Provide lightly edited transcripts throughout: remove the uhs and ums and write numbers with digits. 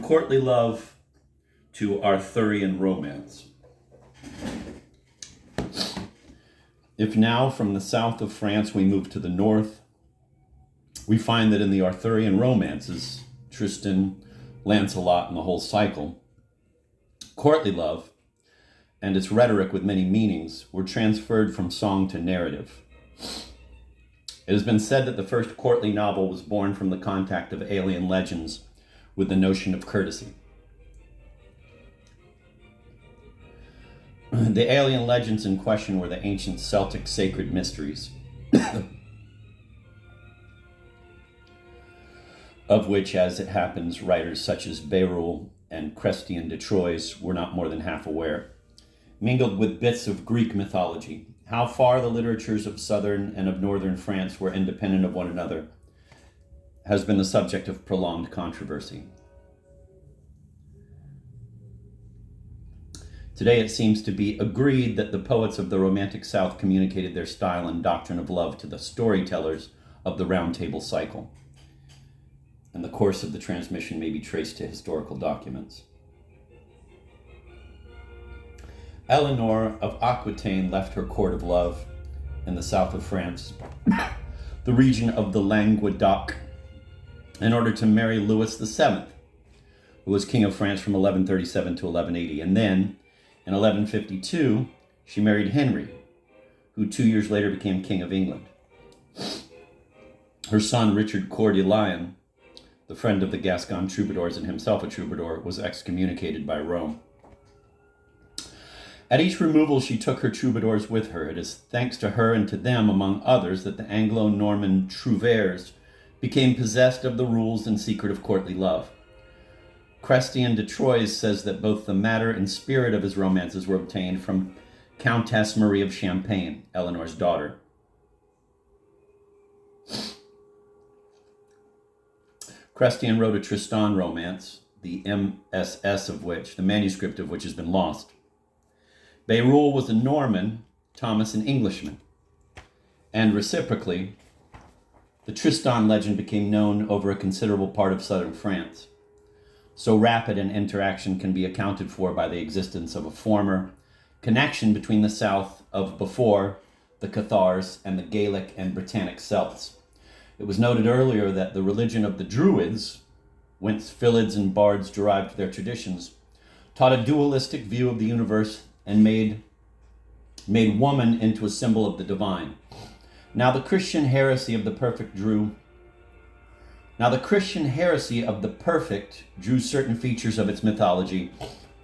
courtly love to Arthurian romance. If now from the south of France we move to the north, we find that in the Arthurian romances, Tristan, Lancelot, and the whole cycle, courtly love and its rhetoric with many meanings were transferred from song to narrative. It has been said that the first courtly novel was born from the contact of alien legends with the notion of courtesy. The alien legends in question were the ancient Celtic sacred mysteries, of which, as it happens, writers such as Beroul and Christian de Troyes were not more than half aware. Mingled with bits of Greek mythology, how far the literatures of southern and of northern France were independent of one another has been the subject of prolonged controversy. Today it seems to be agreed that the poets of the Romantic South communicated their style and doctrine of love to the storytellers of the Round Table cycle, and the course of the transmission may be traced to historical documents. Eleanor of Aquitaine left her court of love in the south of France, the region of the Languedoc, in order to marry Louis VII, who was king of France from 1137 to 1180. And then, in 1152, she married Henry, who 2 years later became king of England. Her son, Richard Coeur de Lion, the friend of the Gascon troubadours and himself a troubadour, was excommunicated by Rome. At each removal, she took her troubadours with her. It is thanks to her and to them, among others, that the Anglo-Norman trouvères became possessed of the rules and secret of courtly love. Christian de Troyes says that both the matter and spirit of his romances were obtained from Countess Marie of Champagne, Eleanor's daughter. Christian wrote a Tristan romance, the MSS of which, the manuscript of which has been lost. Beroul was a Norman, Thomas an Englishman, and reciprocally, the Tristan legend became known over a considerable part of southern France. So rapid an interaction can be accounted for by the existence of a former connection between the south of before, the Cathars, and the Gaelic and Britannic Celts. It was noted earlier that the religion of the Druids, whence Philids and bards derived their traditions, taught a dualistic view of the universe and made woman into a symbol of the divine. Now the Christian heresy of the perfect drew certain features of its mythology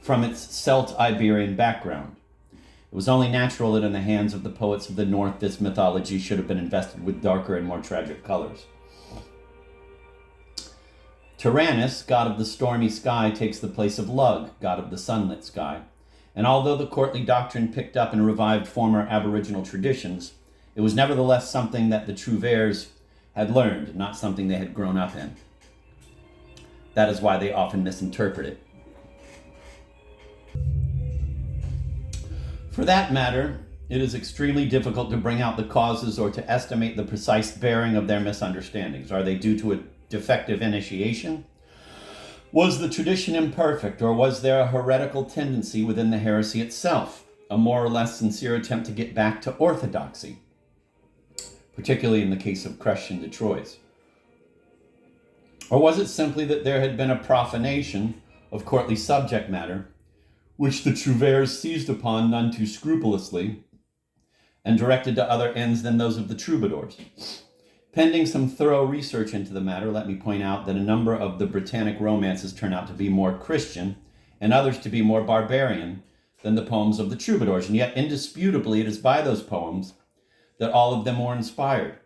from its Celt-Iberian background. It was only natural that in the hands of the poets of the north, this mythology should have been invested with darker and more tragic colors. Tyrannus, god of the stormy sky, takes the place of Lug, god of the sunlit sky. And although the courtly doctrine picked up and revived former Aboriginal traditions, it was nevertheless something that the trouvères had learned, not something they had grown up in. That is why they often misinterpret it. For that matter, it is extremely difficult to bring out the causes or to estimate the precise bearing of their misunderstandings. Are they due to a defective initiation? Was the tradition imperfect, or was there a heretical tendency within the heresy itself, a more or less sincere attempt to get back to orthodoxy, particularly in the case of Christian de Troyes? Or was it simply that there had been a profanation of courtly subject matter, which the trouvères seized upon none too scrupulously, and directed to other ends than those of the troubadours? Pending some thorough research into the matter, let me point out that a number of the Britannic romances turn out to be more Christian and others to be more barbarian than the poems of the troubadours. And yet, indisputably, it is by those poems that all of them were inspired.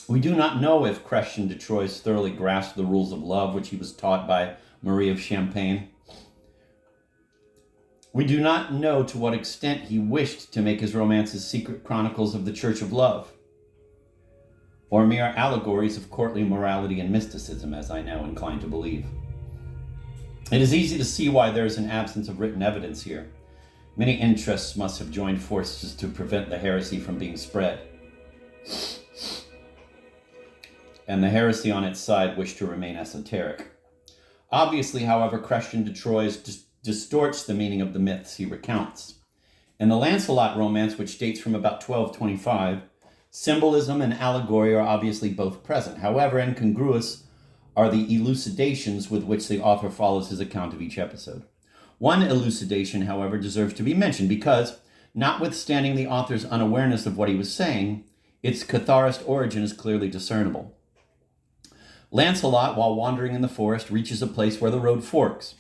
We do not know if Christian de Troyes thoroughly grasped the rules of love which he was taught by Marie of Champagne. We do not know to what extent he wished to make his romances secret chronicles of the Church of Love, or mere allegories of courtly morality and mysticism, as I now incline to believe. It is easy to see why there is an absence of written evidence here. Many interests must have joined forces to prevent the heresy from being spread. And the heresy on its side wished to remain esoteric. Obviously, however, Christian de Troyes distorts the meaning of the myths he recounts. In the Lancelot romance, which dates from about 1225, symbolism and allegory are obviously both present. However, incongruous are the elucidations with which the author follows his account of each episode. One elucidation, however, deserves to be mentioned because, notwithstanding the author's unawareness of what he was saying, its Catharist origin is clearly discernible. Lancelot, while wandering in the forest, reaches a place where the road forks.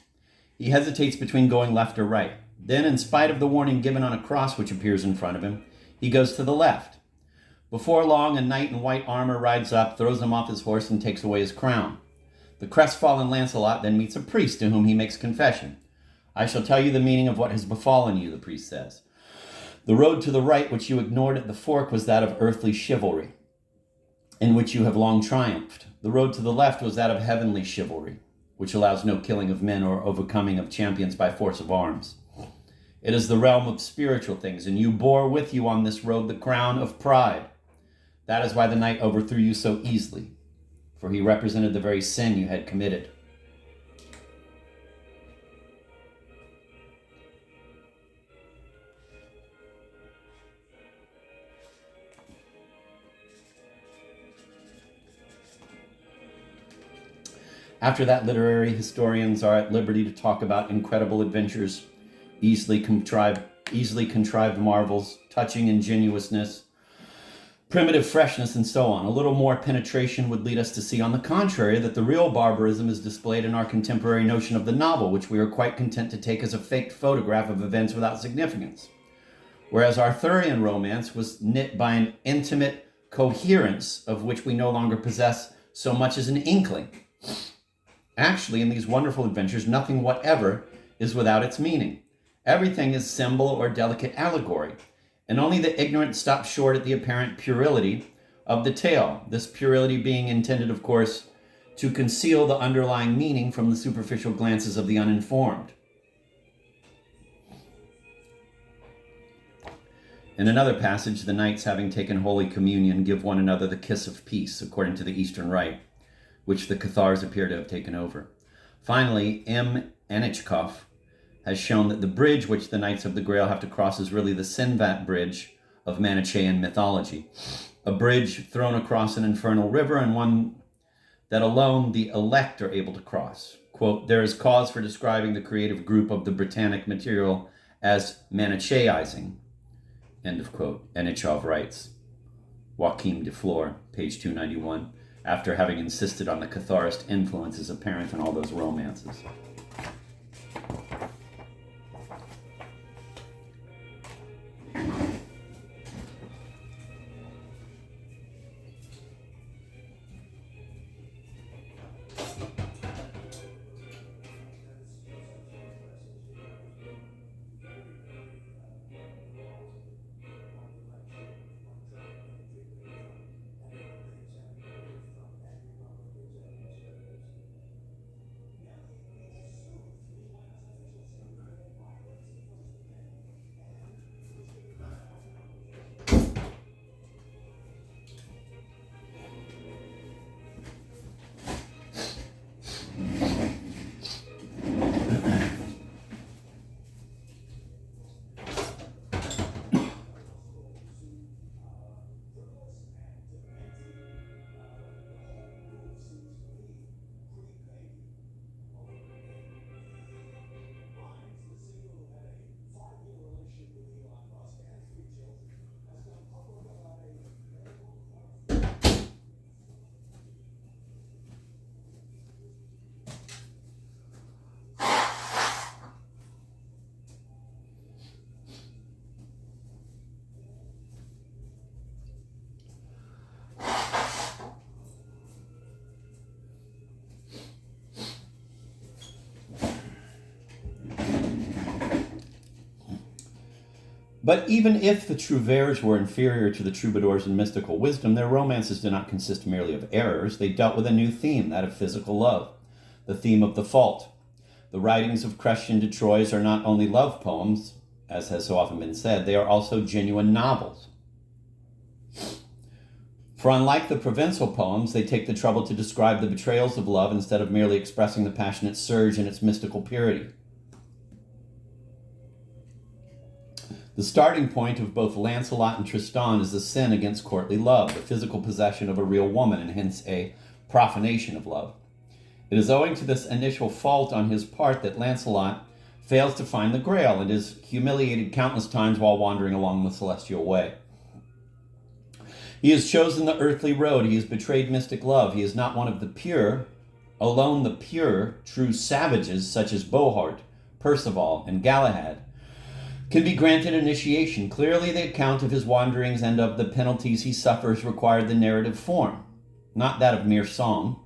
He hesitates between going left or right. Then, in spite of the warning given on a cross which appears in front of him, he goes to the left. Before long, a knight in white armor rides up, throws him off his horse, and takes away his crown. The crestfallen Lancelot then meets a priest to whom he makes confession. "I shall tell you the meaning of what has befallen you," the priest says. "The road to the right, which you ignored at the fork, was that of earthly chivalry, in which you have long triumphed. The road to the left was that of heavenly chivalry, which allows no killing of men or overcoming of champions by force of arms. It is the realm of spiritual things, and you bore with you on this road the crown of pride. That is why the knight overthrew you so easily, for he represented the very sin you had committed." After that, literary historians are at liberty to talk about incredible adventures, easily contrived marvels, touching ingenuousness, primitive freshness, and so on. A little more penetration would lead us to see, on the contrary, that the real barbarism is displayed in our contemporary notion of the novel, which we are quite content to take as a faked photograph of events without significance. Whereas Arthurian romance was knit by an intimate coherence of which we no longer possess so much as an inkling. Actually, in these wonderful adventures, nothing whatever is without its meaning. Everything is symbol or delicate allegory, and only the ignorant stop short at the apparent puerility of the tale, this puerility being intended, of course, to conceal the underlying meaning from the superficial glances of the uninformed. In another passage, the knights, having taken Holy Communion, give one another the kiss of peace, according to the Eastern Rite, which the Cathars appear to have taken over. Finally, M. Anichkov has shown that the bridge which the Knights of the Grail have to cross is really the Sinvat bridge of Manichaean mythology, a bridge thrown across an infernal river and one that alone the elect are able to cross. Quote, "There is cause for describing the creative group of the Britannic material as Manichaeizing," end of quote, Anichkov writes. Joachim de Flor, page 291, after having insisted on the Catharist influences apparent in all those romances. But even if the trouvères were inferior to the troubadours in mystical wisdom, their romances did not consist merely of errors. They dealt with a new theme, that of physical love, the theme of the fault. The writings of Christian de Troyes are not only love poems, as has so often been said, they are also genuine novels. For unlike the Provençal poems, they take the trouble to describe the betrayals of love instead of merely expressing the passionate surge in its mystical purity. The starting point of both Lancelot and Tristan is a sin against courtly love, the physical possession of a real woman, and hence a profanation of love. It is owing to this initial fault on his part that Lancelot fails to find the Grail and is humiliated countless times while wandering along the celestial way. He has chosen the earthly road. He has betrayed mystic love. He is not one of the pure. Alone the pure, true savages such as Bohort, Percival, and Galahad can be granted initiation. Clearly the account of his wanderings and of the penalties he suffers required the narrative form, not that of mere song.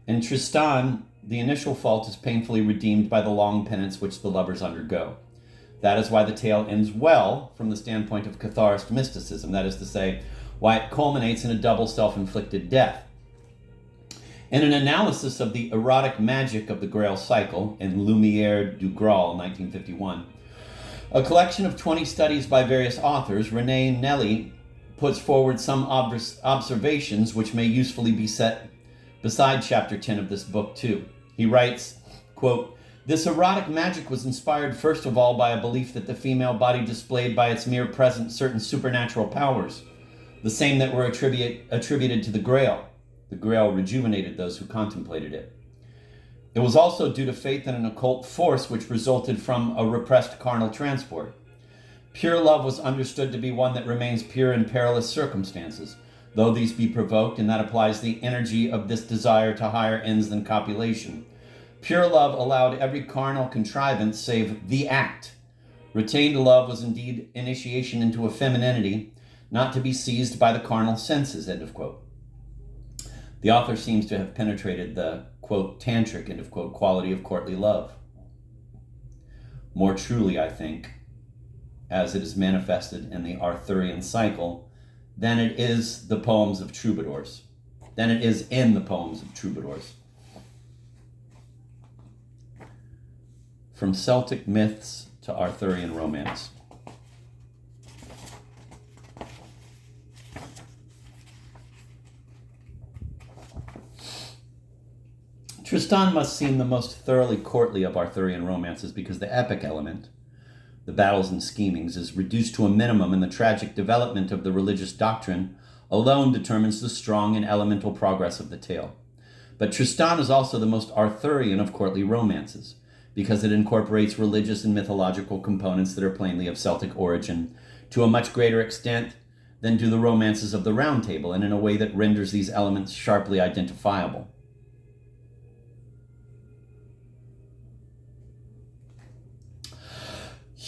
In Tristan, the initial fault is painfully redeemed by the long penance which the lovers undergo. That is why the tale ends well from the standpoint of Catharist mysticism, that is to say, why it culminates in a double self-inflicted death. In an analysis of the erotic magic of the Grail cycle in Lumière du Graal, 1951, a collection of 20 studies by various authors, René Nelly puts forward some observations which may usefully be set beside chapter 10 of this book too. He writes, quote, "This erotic magic was inspired first of all by a belief that the female body displayed by its mere presence certain supernatural powers, the same that were attributed to the Grail. The Grail rejuvenated those who contemplated it. It was also due to faith in an occult force which resulted from a repressed carnal transport. Pure love was understood to be one that remains pure in perilous circumstances, though these be provoked, and that applies the energy of this desire to higher ends than copulation. Pure love allowed every carnal contrivance save the act. Retained love was indeed initiation into a femininity, not to be seized by the carnal senses," end of quote. The author seems to have penetrated the, quote, tantric, end of quote, quality of courtly love. More truly, I think, as it is manifested in the Arthurian cycle, than it is the poems of troubadours, than it is in the poems of troubadours. From Celtic myths to Arthurian romance. Tristan must seem the most thoroughly courtly of Arthurian romances because the epic element, the battles and schemings, is reduced to a minimum, and the tragic development of the religious doctrine alone determines the strong and elemental progress of the tale. But Tristan is also the most Arthurian of courtly romances because it incorporates religious and mythological components that are plainly of Celtic origin to a much greater extent than do the romances of the Round Table, and in a way that renders these elements sharply identifiable.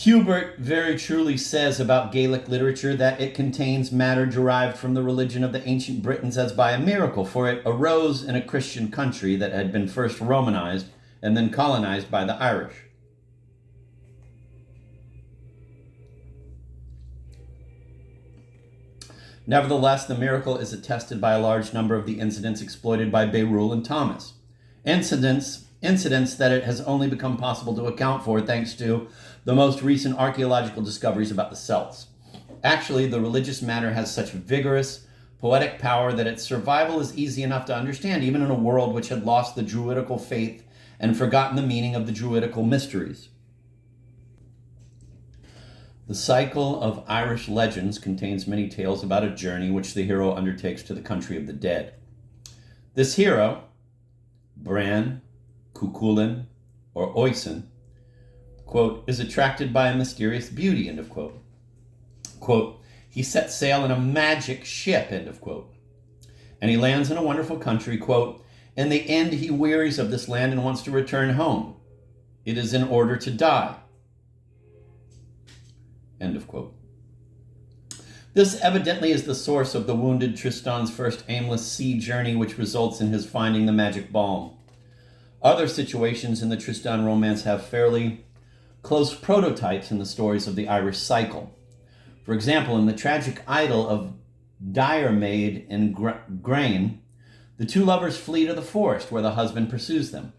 Hubert very truly says about Gaelic literature that it contains matter derived from the religion of the ancient Britons as by a miracle, for it arose in a Christian country that had been first Romanized and then colonized by the Irish. Nevertheless, the miracle is attested by a large number of the incidents exploited by Bérulle and Thomas. Incidents that it has only become possible to account for thanks to the most recent archaeological discoveries about the Celts. Actually, the religious matter has such vigorous, poetic power that its survival is easy enough to understand, even in a world which had lost the Druidical faith and forgotten the meaning of the Druidical mysteries. The cycle of Irish legends contains many tales about a journey which the hero undertakes to the country of the dead. This hero, Bran, Cuchulainn, or Oisin, quote, is attracted by a mysterious beauty, end of quote. Quote, he sets sail in a magic ship, end of quote. And he lands in a wonderful country, quote, in the end he wearies of this land and wants to return home. It is in order to die, end of quote. This evidently is the source of the wounded Tristan's first aimless sea journey, which results in his finding the magic balm. Other situations in the Tristan romance have fairly close prototypes in the stories of the Irish cycle. For example, in the tragic idyll of Diarmaid and Grain, the two lovers flee to the forest where the husband pursues them.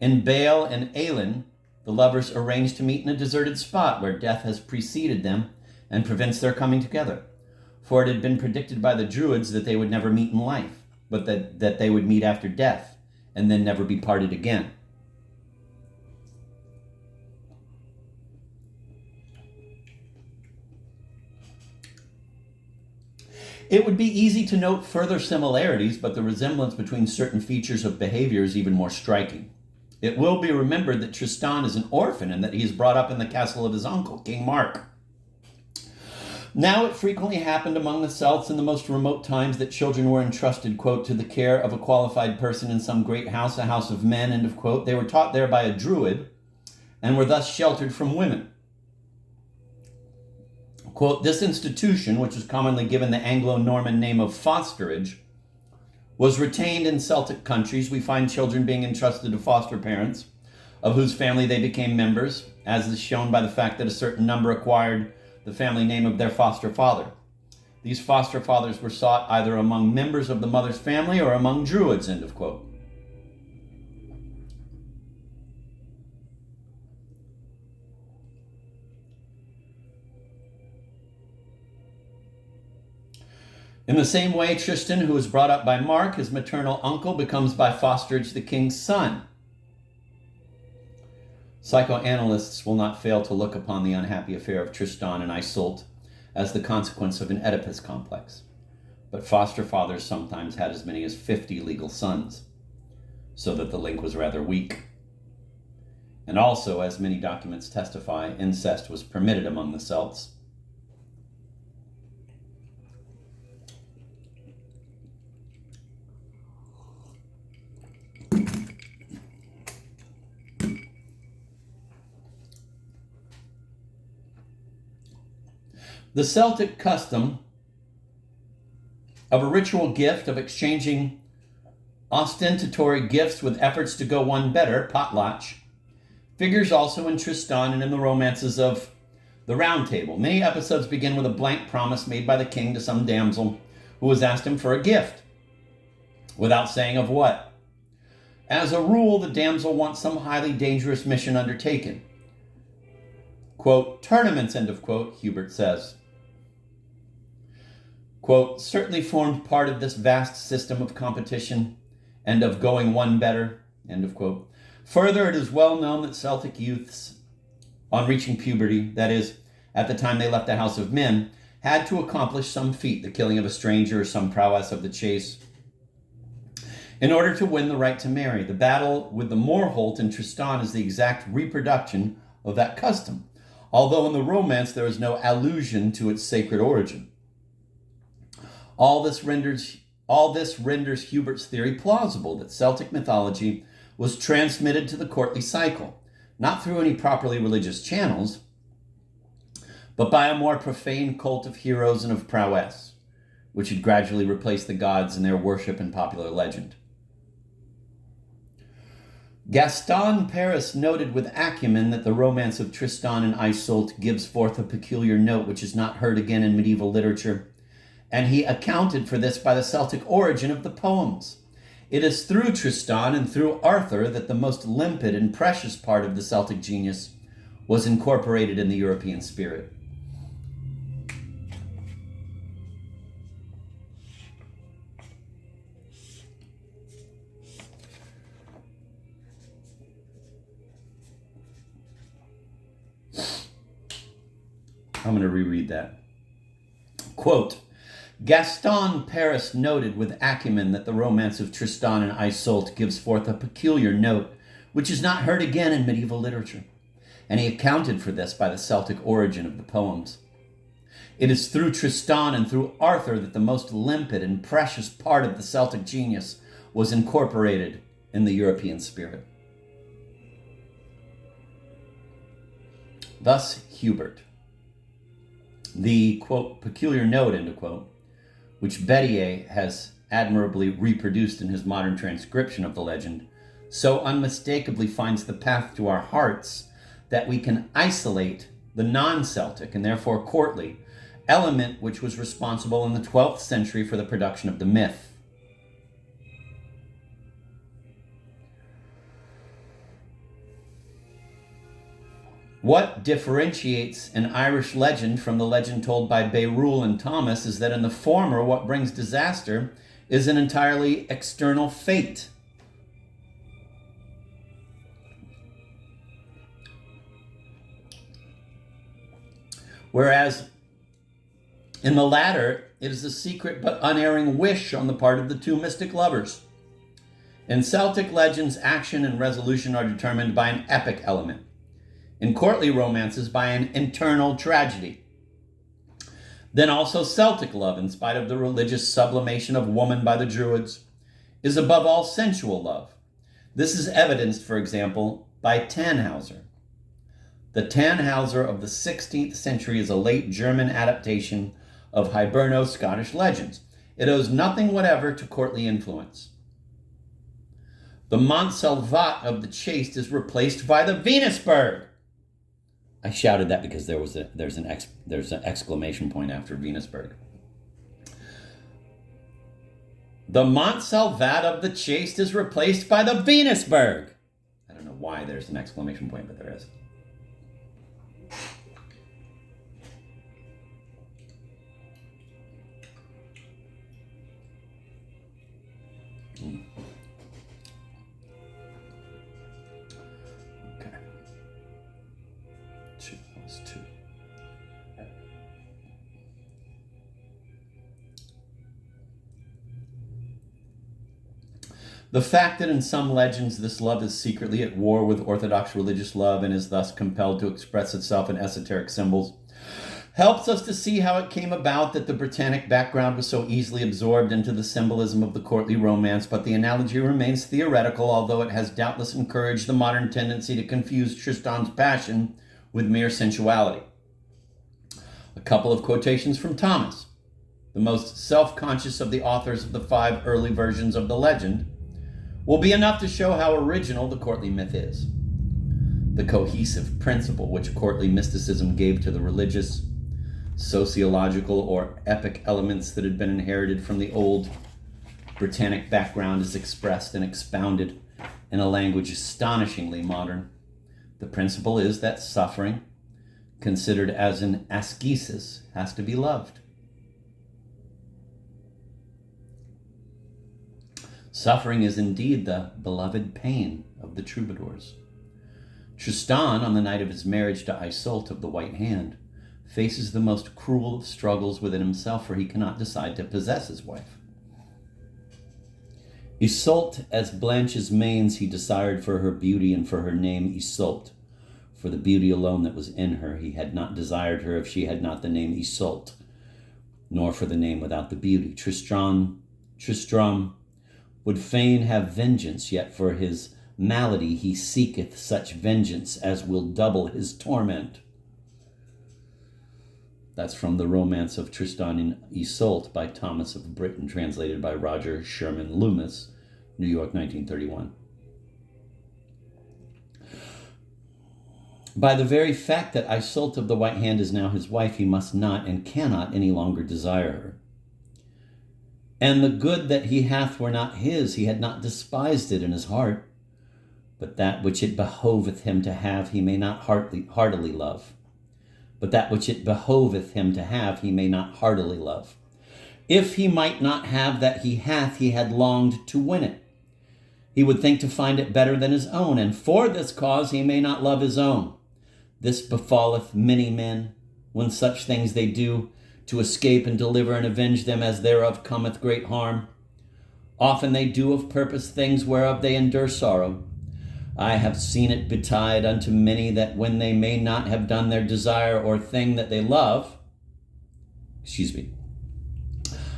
In Bale and Ailinn, the lovers arrange to meet in a deserted spot where death has preceded them and prevents their coming together. for it had been predicted by the Druids that they would never meet in life, but that they would meet after death and then never be parted again. It would be easy to note further similarities, but the resemblance between certain features of behavior is even more striking. It will be remembered that Tristan is an orphan and that he is brought up in the castle of his uncle, King Mark. Now it frequently happened among the Celts in the most remote times that children were entrusted, quote, to the care of a qualified person in some great house, a house of men, end of quote. They were taught there by a druid and were thus sheltered from women. Quote, this institution, which was commonly given the Anglo-Norman name of fosterage, was retained in Celtic countries. We find children being entrusted to foster parents, of whose family they became members, as is shown by the fact that a certain number acquired the family name of their foster father. These foster fathers were sought either among members of the mother's family or among druids, end of quote. In the same way, Tristan, who was brought up by Mark, his maternal uncle, becomes by fosterage the king's son. Psychoanalysts will not fail to look upon the unhappy affair of Tristan and Iseult as the consequence of an Oedipus complex. But foster fathers sometimes had as many as 50 legal sons, so that the link was rather weak. And also, as many documents testify, incest was permitted among the Celts. The Celtic custom of a ritual gift of exchanging ostentatory gifts with efforts to go one better, potlatch, figures also in Tristan and in the romances of the Round Table. Many episodes begin with a blank promise made by the king to some damsel who has asked him for a gift, without saying of what. As a rule, the damsel wants some highly dangerous mission undertaken. Quote, tournaments, end of quote, Hubert says. Quote, certainly formed part of this vast system of competition and of going one better, end of quote. Further, it is well known that Celtic youths, on reaching puberty, that is, at the time they left the house of men, had to accomplish some feat, the killing of a stranger or some prowess of the chase, in order to win the right to marry. The battle with the Morholt in Tristan is the exact reproduction of that custom, although in the romance there is no allusion to its sacred origin. All this renders Hubert's theory plausible, that Celtic mythology was transmitted to the courtly cycle, not through any properly religious channels, but by a more profane cult of heroes and of prowess, which had gradually replaced the gods in their worship and popular legend. Gaston Paris noted with acumen that the romance of Tristan and Iseult gives forth a peculiar note which is not heard again in medieval literature, and he accounted for this by the Celtic origin of the poems. It is through Tristan and through Arthur that the most limpid and precious part of the Celtic genius was incorporated in the European spirit. I'm going to reread that. Quote, Gaston Paris noted with acumen that the romance of Tristan and Iseult gives forth a peculiar note which is not heard again in medieval literature, and he accounted for this by the Celtic origin of the poems. It is through Tristan and through Arthur that the most limpid and precious part of the Celtic genius was incorporated in the European spirit. Thus Hubert. The, quote, peculiar note, end of quote, which Bédier has admirably reproduced in his modern transcription of the legend, so unmistakably finds the path to our hearts that we can isolate the non-Celtic and therefore courtly element which was responsible in the 12th century for the production of the myth. What differentiates an Irish legend from the legend told by Beirul and Thomas is that in the former, what brings disaster is an entirely external fate. Whereas in the latter, it is a secret but unerring wish on the part of the two mystic lovers. In Celtic legends, action and resolution are determined by an epic element. In courtly romances, by an internal tragedy. Then also Celtic love, in spite of the religious sublimation of woman by the Druids, is above all sensual love. This is evidenced, for example, by Tannhauser. The Tannhauser of the 16th century is a late German adaptation of Hiberno Scottish legends. It owes nothing whatever to courtly influence. The Montsalvat of the chaste is replaced by the Venusberg. I shouted that because there's an exclamation point after Venusberg. The Montsalvat of the chaste is replaced by the Venusberg. I don't know why there's an exclamation point, but there is. The fact that in some legends this love is secretly at war with Orthodox religious love and is thus compelled to express itself in esoteric symbols helps us to see how it came about that the Britannic background was so easily absorbed into the symbolism of the courtly romance, but the analogy remains theoretical, although it has doubtless encouraged the modern tendency to confuse Tristan's passion with mere sensuality. A couple of quotations from Thomas, the most self-conscious of the authors of the 5 early versions of the legend, will be enough to show how original the courtly myth is. The cohesive principle which courtly mysticism gave to the religious, sociological, or epic elements that had been inherited from the old Britannic background is expressed and expounded in a language astonishingly modern. The principle is that suffering, considered as an ascesis, has to be loved. Suffering is indeed the beloved pain of the troubadours. Tristan, on the night of his marriage to Iseult of the White Hand, faces the most cruel of struggles within himself, for he cannot decide to possess his wife. Iseult, as Blanche's manes, he desired for her beauty and for her name Iseult. For the beauty alone that was in her, he had not desired her if she had not the name Iseult, nor for the name without the beauty. Tristram would fain have vengeance, yet for his malady he seeketh such vengeance as will double his torment. That's from the Romance of Tristan and Iseult by Thomas of Britain, translated by Roger Sherman Loomis, New York, 1931. By the very fact that Iseult of the White Hand is now his wife, he must not and cannot any longer desire her. And the good that he hath were not his, he had not despised it in his heart. But that which it behoveth him to have, he may not heartily love. But that which it behoveth him to have, he may not heartily love. If he might not have that he hath, he had longed to win it. He would think to find it better than his own, and for this cause he may not love his own. This befalleth many men, when such things they do, to escape and deliver and avenge them, as thereof cometh great harm. Often they do of purpose things whereof they endure sorrow. I have seen it betide unto many that when they may not have done their desire or thing that they love,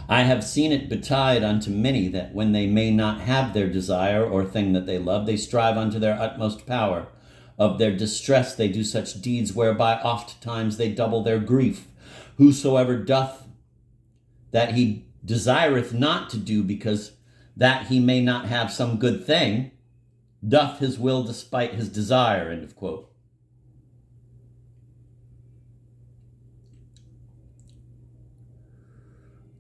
I have seen it betide unto many that when they may not have their desire or thing that they love, they strive unto their utmost power. Of their distress they do such deeds whereby oft times they double their grief. Whosoever doth that he desireth not to do, because that he may not have some good thing, doth his will despite his desire. End of quote.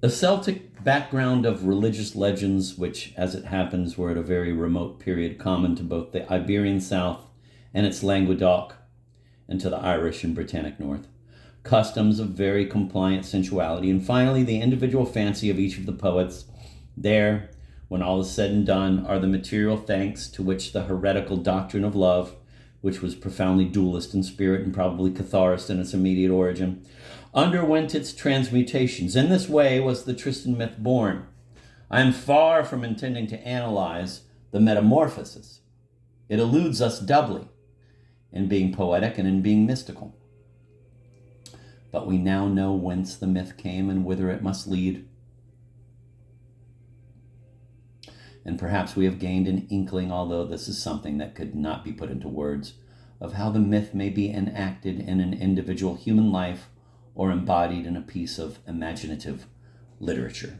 The Celtic background of religious legends, which, as it happens, were at a very remote period common to both the Iberian South and its Languedoc, and to the Irish and Britannic North. Customs of very compliant sensuality, and finally the individual fancy of each of the poets. There, when all is said and done, are the material thanks to which the heretical doctrine of love, which was profoundly dualist in spirit and probably Catharist in its immediate origin, underwent its transmutations. In this way was the Tristan myth born. I am far from intending to analyze the metamorphosis. It eludes us doubly, in being poetic and in being mystical. But we now know whence the myth came and whither it must lead. And perhaps we have gained an inkling, although this is something that could not be put into words, of how the myth may be enacted in an individual human life or embodied in a piece of imaginative literature.